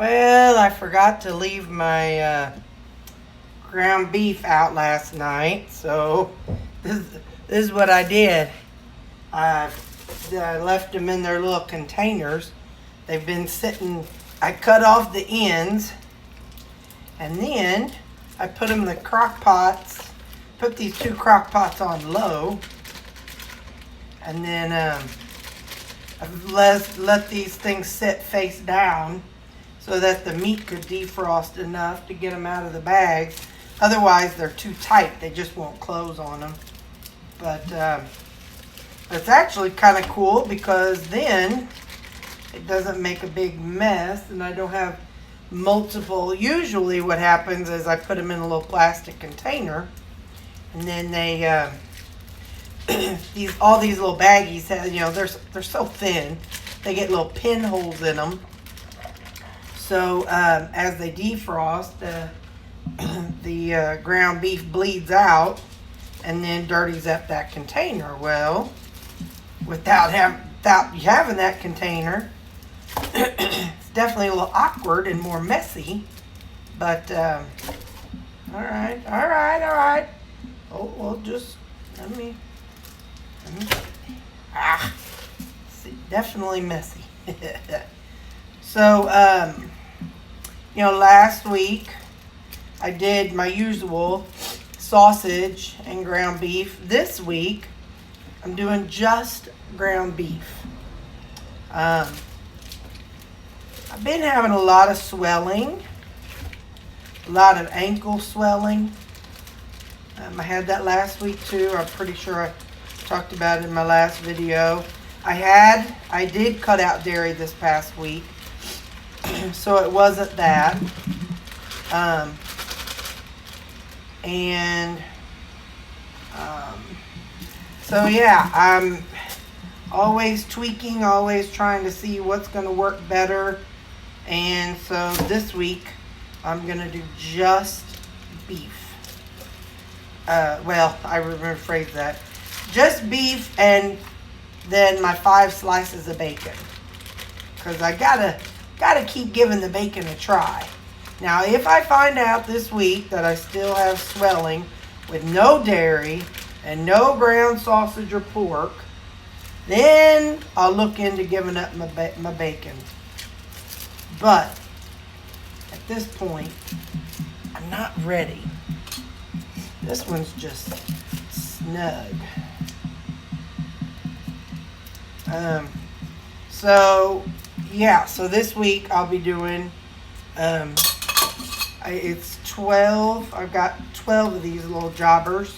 Well, I forgot to leave my ground beef out last night, so this, this is what I did. I, I left them in their little containers. They've been sitting, I cut off the ends, and then I put them in the crock pots, put these 2 crock pots on low, and then I've let these things sit face down so that the meat could defrost enough to get them out of the bags. Otherwise, they're too tight. They just won't close on them. But it's actually kind of cool because then it doesn't make a big mess and I don't have multiple. Usually what happens is I put them in a little plastic container and then they, all these little baggies have, they're so thin. They get little pinholes in them. So as they defrost, the ground beef bleeds out and then dirties up that container. Well, without having that container, it's definitely a little awkward and more messy. But all right. Oh, well, just let me. See, definitely messy. So last week I did my usual sausage and ground beef. This week I'm doing just ground beef. I've been having a lot of swelling, a lot of ankle swelling. I had that last week too. I'm pretty sure I talked about it in my last video. I did cut out dairy this past week, so it wasn't that. So yeah, I'm always tweaking, always trying to see what's going to work better. And so this week, I'm going to do just beef. Well, I rephrase that. Just beef and then my 5 slices of bacon. Because I gotta keep giving the bacon a try. Now, if I find out this week that I still have swelling with no dairy and no ground sausage or pork, then I'll look into giving up my bacon. But at this point, I'm not ready. This one's just snug. So this week I'll be doing, it's 12, I've got 12 of these little jobbers.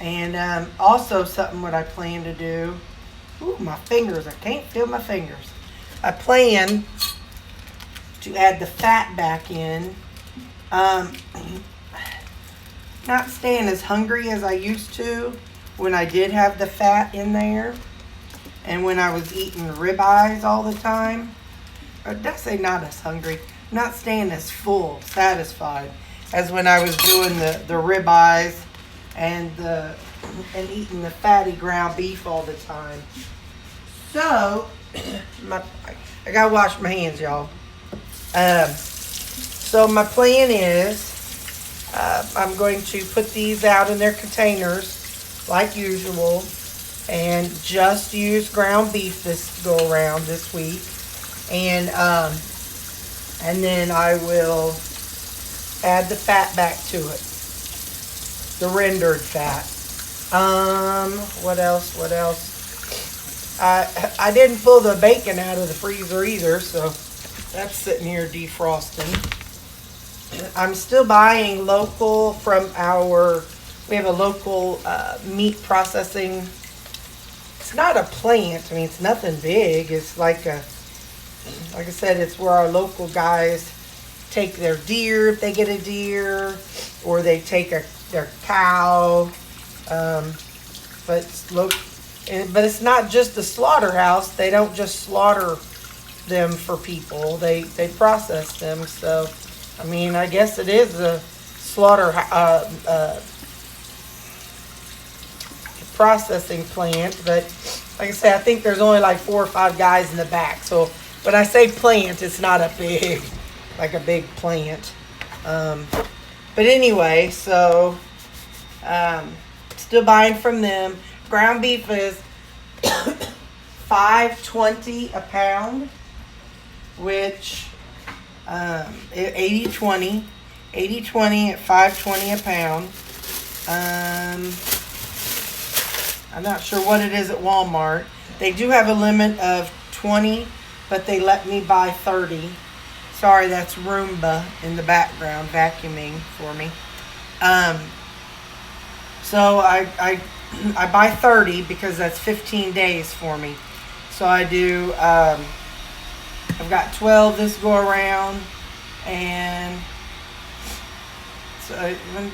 And also something what I plan to do, my fingers, I can't feel my fingers. I plan to add the fat back in. Not staying as hungry as I used to when I did have the fat in there. And when I was eating ribeyes all the time. Or did I say not as hungry? Not staying as full, satisfied, as when I was doing the ribeyes and eating the fatty ground beef all the time. So, I gotta wash my hands, y'all. So my plan is, I'm going to put these out in their containers, like usual, and just use ground beef this go around this week, and then I will add the fat back to it, the rendered fat. What else? I didn't pull the bacon out of the freezer either, so that's sitting here defrosting. I'm still buying local from we have a local meat processing. It's not a plant. I mean, it's nothing big. It's like I said, it's where our local guys take their deer, if they get a deer, or they take their cow. But it's not just the slaughterhouse. They don't just slaughter them for people. They process them. So, I mean, I guess it is a slaughter processing plant. But like I said, I think there's only like 4 or 5 guys in the back. So when I say plant, it's not a big, like a big plant. But anyway, so still buying from them. Ground beef is $5.20 a pound, which 80-20 at $5.20 a pound. I'm not sure what it is at Walmart. They do have a limit of 20, but they let me buy 30. Sorry, that's Roomba in the background vacuuming for me. So I buy 30 because that's 15 days for me. So I do, I've got 12 this go around, and so 1,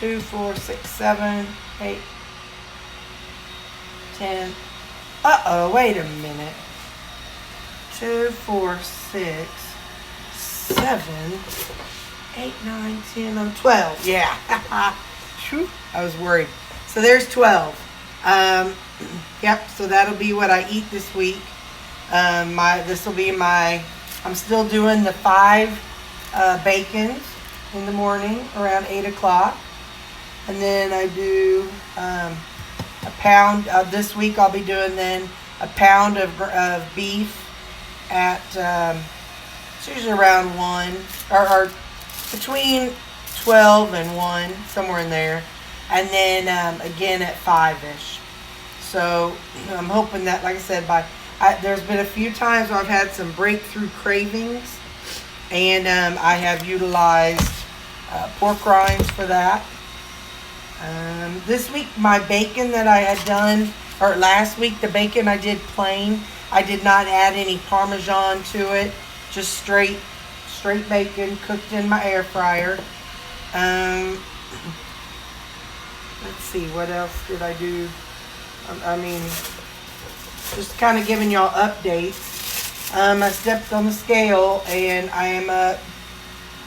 2, 4, 6, 7, 8, 10. Wait a minute. 2, 4, 6, 7, 8, 9, 10, 11, 12. Yeah. I was worried. So there's 12. Yep, so that'll be what I eat this week. This will be my, I'm still doing the 5 bacons in the morning around 8 o'clock. And then I do a pound, this week I'll be doing then a pound of beef at, it's usually around 1, or between 12 and 1, somewhere in there. And then again at 5-ish. So I'm hoping that, like I said, there's been a few times where I've had some breakthrough cravings, and I have utilized pork rinds for that. This week, my bacon that I had done, or last week, the bacon I did plain. I did not add any Parmesan to it, just straight bacon cooked in my air fryer. Let's see, what else did I do? I mean, just kind of giving y'all updates. I stepped on the scale, and I am up,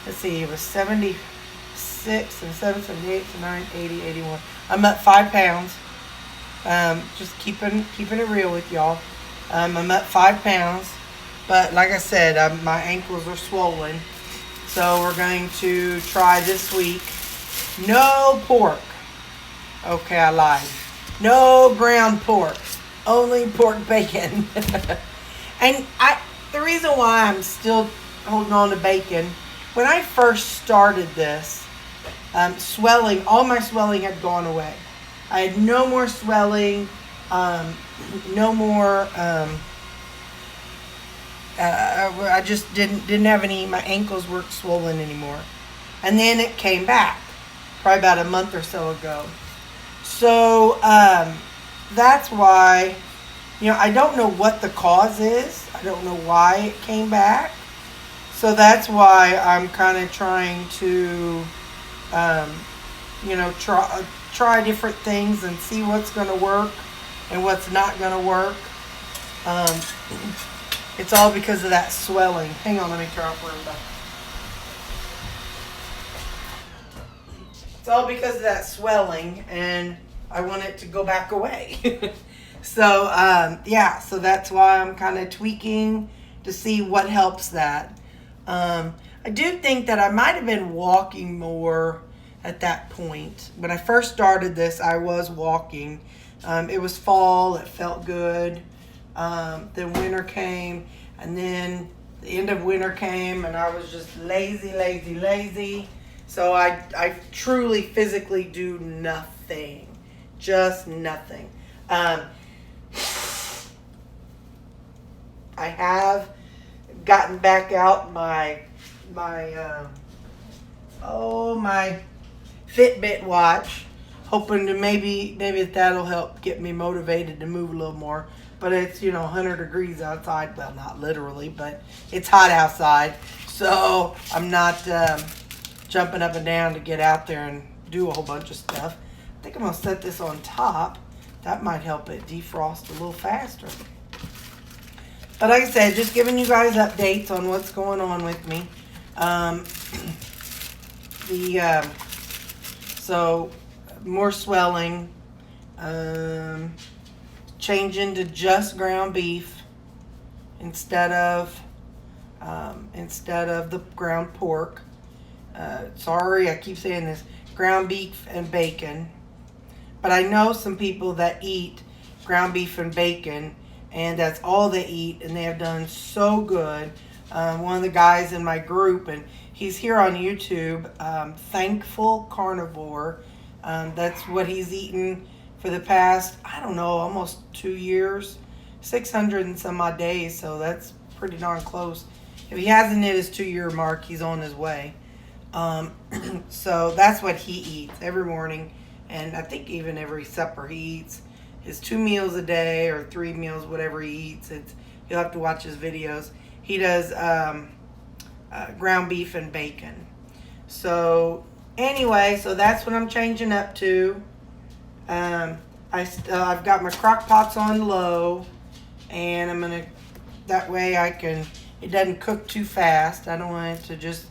let's see, it was 76 and 7, 78, 79, 80, 81. I'm up 5 pounds. Just keeping it real with y'all. I'm up 5 pounds. But like I said, my ankles are swollen. So we're going to try this week. No pork. Okay, I lied. No ground pork. Only pork bacon. And the reason why I'm still holding on to bacon, when I first started this, swelling, all my swelling had gone away. I had no more swelling, no more, I just didn't have any, my ankles weren't swollen anymore. And then it came back, probably about a month or so ago. So, that's why, I don't know what the cause is. I don't know why it came back. So that's why I'm kind of trying to, try different things and see what's going to work and what's not going to work. It's all because of that swelling. Hang on, let me turn off Roomba. It's all because of that swelling, and I want it to go back away. So, so that's why I'm kind of tweaking to see what helps that. I do think that I might have been walking more at that point. When I first started this, I was walking. It was fall. It felt good. Then winter came, and then the end of winter came, and I was just lazy. So I truly physically do nothing. Just nothing. I have gotten back out my Fitbit watch, hoping to maybe that'll help get me motivated to move a little more. But it's 100 degrees outside. Well, not literally, but it's hot outside, so I'm not jumping up and down to get out there and do a whole bunch of stuff. I think I'm gonna set this on top. That might help it defrost a little faster. But like I said, just giving you guys updates on what's going on with me. So more swelling, changing to just ground beef instead of the ground pork. Sorry, I keep saying this. Ground beef and bacon. But I know some people that eat ground beef and bacon, and that's all they eat, and they have done so good. One of the guys in my group, and he's here on YouTube, Thankful Carnivore. That's what he's eaten for the past, I don't know, almost 2 years, 600 and some odd days, so that's pretty darn close. If he hasn't hit his 2-year mark, he's on his way. So that's what he eats every morning, and I think even every supper he eats his 2 meals a day or 3 meals, whatever he eats. You'll have to watch his videos. He does ground beef and bacon. So anyway, so that's what I'm changing up to. I've got my crock pots on low, and I'm gonna, that way it doesn't cook too fast. I don't want it to just,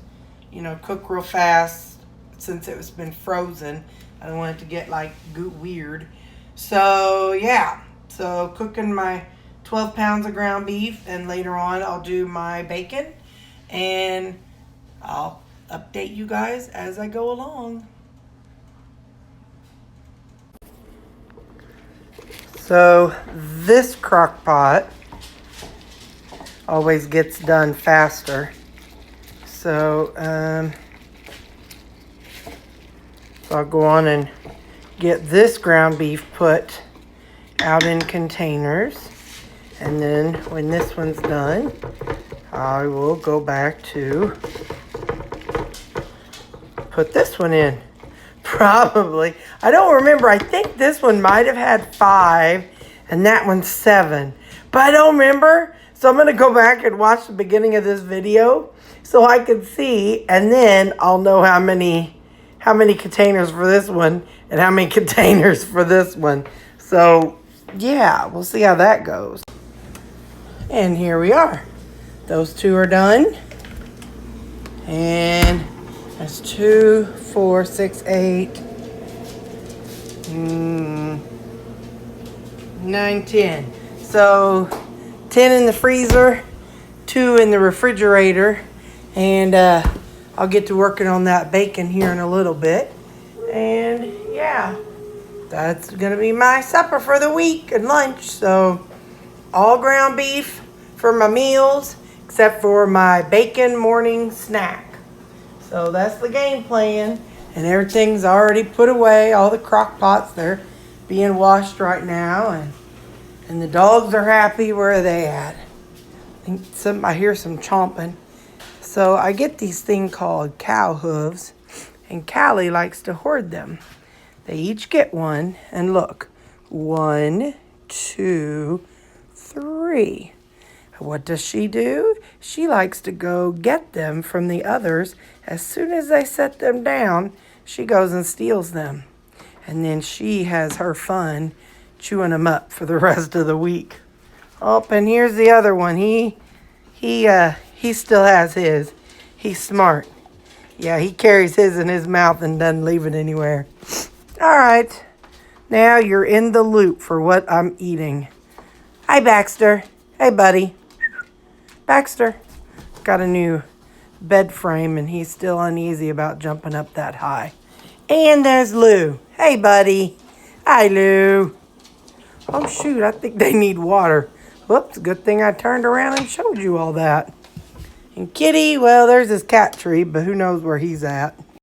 cook real fast since it's been frozen. I don't want it to get like weird. So yeah, so cooking my 12 pounds of ground beef, and later on I'll do my bacon, and I'll update you guys as I go along. So this crock pot always gets done faster. So, so I'll go on and get this ground beef put out in containers. And then when this one's done, I will go back to put this one in. Probably. I don't remember. I think this one might have had 5 and that one's 7. But I don't remember. So I'm going to go back and watch the beginning of this video so I can see, and then I'll know how many containers for this one and how many containers for this one. So yeah, we'll see how that goes. And here we are. Those 2 are done. And that's 2, 4, 6, 8, 9, 10. So 10 in the freezer, 2 in the refrigerator, and I'll get to working on that bacon here in a little bit. And yeah, that's gonna be my supper for the week and lunch. So all ground beef for my meals, except for my bacon morning snack. So that's the game plan, and everything's already put away. All the crock pots, they're being washed right now, and the dogs are happy. Where are they at? I hear some chomping. So I get these things called cow hooves, and Callie likes to hoard them. They each get one, and look, 1, 2, 3. What does she do? She likes to go get them from the others. As soon as they set them down, she goes and steals them. And then she has her fun chewing them up for the rest of the week. Oh, and here's the other one. He still has his. He's smart. Yeah, he carries his in his mouth and doesn't leave it anywhere. All right. Now you're in the loop for what I'm eating. Hi, Baxter. Hey, buddy. Baxter got a new bed frame, and he's still uneasy about jumping up that high. And there's Lou. Hey, buddy. Hi, Lou. Oh, shoot, I think they need water. Whoops, good thing I turned around and showed you all that. And Kitty, well, there's his cat tree, but who knows where he's at.